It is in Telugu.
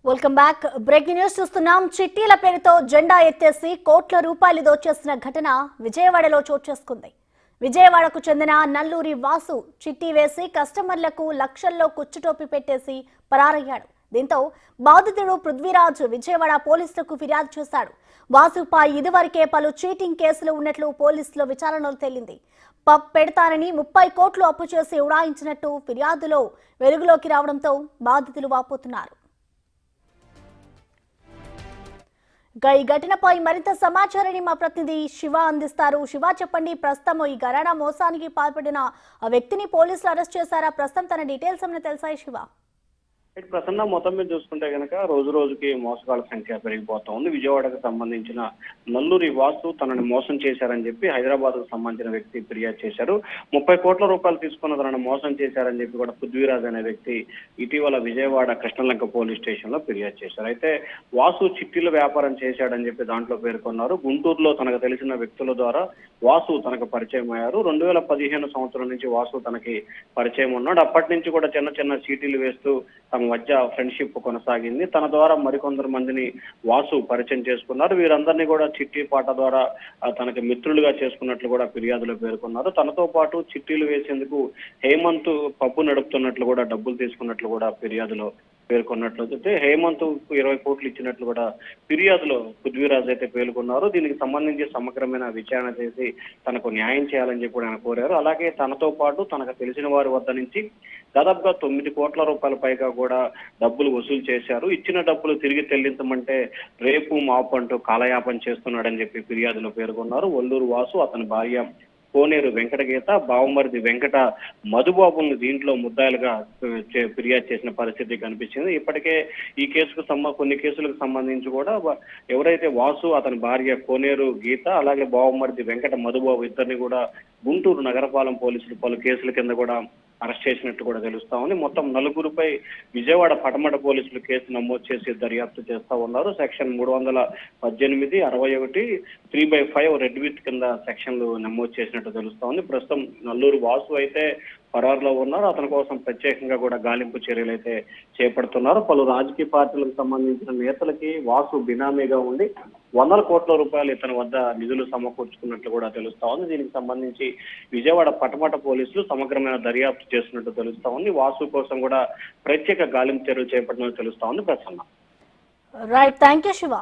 Welcome back. బ్రేకింగ్ న్యూస్ చూస్తున్నాం. చిట్టీల పేరుతో జెండా ఎత్తేసి కోట్ల రూపాయలు దోచేసిన ఘటన విజయవాడలో చోటు చేసుకుంది. విజయవాడకు చెందిన నల్లూరి వాసు చిట్టి వేసి కస్టమర్లకు లక్షల్లో కుచ్చుటోపి పెట్టేసి పరారయ్యాడు. దీంతో బాధితుడు పృథ్వీరాజ్ విజయవాడ పోలీసులకు ఫిర్యాదు చేశాడు. వాసుపై ఇదివరకే పలు చీటింగ్ కేసులు ఉన్నట్లు పోలీసుల విచారణలో తేలింది. పబ్ పెడతానని 30 కోట్లు అప్పు చేసి ఉడాయించినట్టు ఫిర్యాదులో వెలుగులోకి రావడంతో బాధితులు వాపోతున్నారు. ఈ ఘటనపై మరింత సమాచారాన్ని మా ప్రతినిధి శివ అందిస్తారు. శివ, చెప్పండి, ప్రస్తుతం ఈ ఘరానా మోసానికి పాల్పడిన వ్యక్తిని పోలీసులు అరెస్ట్ చేశారా? ప్రస్తుతం తన డీటెయిల్స్ ఏమైనా తెలుసాయి శివ? ప్రసన్న మొత్తం మీద చూసుకుంటే కనుక రోజు రోజుకి మోసగాళ్ల సంఖ్య పెరిగిపోతా ఉంది. విజయవాడకు సంబంధించిన నల్లూరి వాసు తనని మోసం చేశారని చెప్పి హైదరాబాద్ కు సంబంధించిన వ్యక్తి ఫిర్యాదు చేశారు. 30 కోట్ల రూపాయలు తీసుకున్న తనను మోసం చేశారని చెప్పి కూడా పృథ్వీరాజ్ అనే వ్యక్తి ఇటీవల విజయవాడ కృష్ణలంక పోలీస్ స్టేషన్ లో ఫిర్యాదు చేశారు. అయితే వాసు చిట్టీల వ్యాపారం చేశాడని చెప్పి దాంట్లో పేర్కొన్నారు. గుంటూరులో తనకు తెలిసిన వ్యక్తుల ద్వారా వాసు తనకు పరిచయం అయ్యారు. 2015 సంవత్సరం నుంచి వాసు తనకి పరిచయం ఉన్నాడు. అప్పటి నుంచి కూడా చిన్న చిన్న చీటీలు వేస్తూ తమ మధ్య ఫ్రెండ్షిప్ కొనసాగింది. తన ద్వారా మరికొందరు మందిని వాసు పరిచయం చేసుకున్నారు. వీరందరినీ కూడా చిట్టి పాట ద్వారా తనకి మిత్రులుగా చేసుకున్నట్లు కూడా ఫిర్యాదులో పేర్కొన్నారు. తనతో పాటు చిట్టీలు వేసేందుకు హేమంత్ పబ్బు నడుపుతున్నట్లు కూడా డబ్బులు తీసుకున్నట్లు కూడా ఫిర్యాదులో పేర్కొన్నట్లయితే హేమంత్ 20 కోట్లు ఇచ్చినట్లు కూడా ఫిర్యాదులో పృథ్వీరాజ్ అయితే పేర్కొన్నారు. దీనికి సంబంధించి సమగ్రమైన విచారణ చేసి తనకు న్యాయం చేయాలని చెప్పి ఆయన కోరారు. అలాగే తనతో పాటు తనకు తెలిసిన వారి వద్ద నుంచి దాదాపుగా 9 కోట్ల రూపాయల పైగా కూడా డబ్బులు వసూలు చేశారు. ఇచ్చిన డబ్బులు తిరిగి చెల్లించమంటే రేపు మాపు అంటూ కాలయాపన చేస్తున్నాడని చెప్పి ఫిర్యాదులో పేర్కొన్నారు. ఒల్లూరు వాసు, అతని భార్య కోనేరు వెంకటగీత, బావమరిది వెంకట మధుబాబును దీంట్లో ముద్దాయిలుగా ఫిర్యాదు చేసిన పరిస్థితి కనిపించింది. ఇప్పటికే ఈ కేసుకు కొన్ని కేసులకు సంబంధించి కూడా ఎవరైతే వాసు, అతని భార్య కోనేరు గీత, అలాగే బావమరిది వెంకట మధుబాబు ఇద్దరిని కూడా గుంటూరు నగరపాలెం పోలీసులు పలు కేసుల కింద కూడా అరెస్ట్ చేసినట్టు కూడా తెలుస్తా ఉంది. మొత్తం 4గురిపై విజయవాడ పటమట పోలీసులు కేసు నమోదు చేసి దర్యాప్తు చేస్తా ఉన్నారు. సెక్షన్ 318, 61, 3/5 రెడ్ విత్ కింద సెక్షన్లు నమోదు చేసినట్టు తెలుస్తా ఉంది. ప్రస్తుతం నల్లూరు వాసు అయితే పరారులో ఉన్నారు. అతని కోసం ప్రత్యేకంగా కూడా గాలింపు చర్యలు అయితే చేపడుతున్నారు. పలు రాజకీయ పార్టీలకు సంబంధించిన నేతలకి వాసు బినామీగా ఉండి 100 కోట్ల రూపాయలు ఇతని వద్ద నిధులు సమకూర్చుకున్నట్లు కూడా తెలుస్తా ఉంది. దీనికి సంబంధించి విజయవాడ పటమట పోలీసులు సమగ్రమైన దర్యాప్తు చేస్తున్నట్టు తెలుస్తా ఉంది. వాసు కోసం కూడా ప్రత్యేక గాలింపు చర్యలు చేపట్టినట్టు తెలుస్తా ఉంది. Prasanna. Right, thank you Shiva.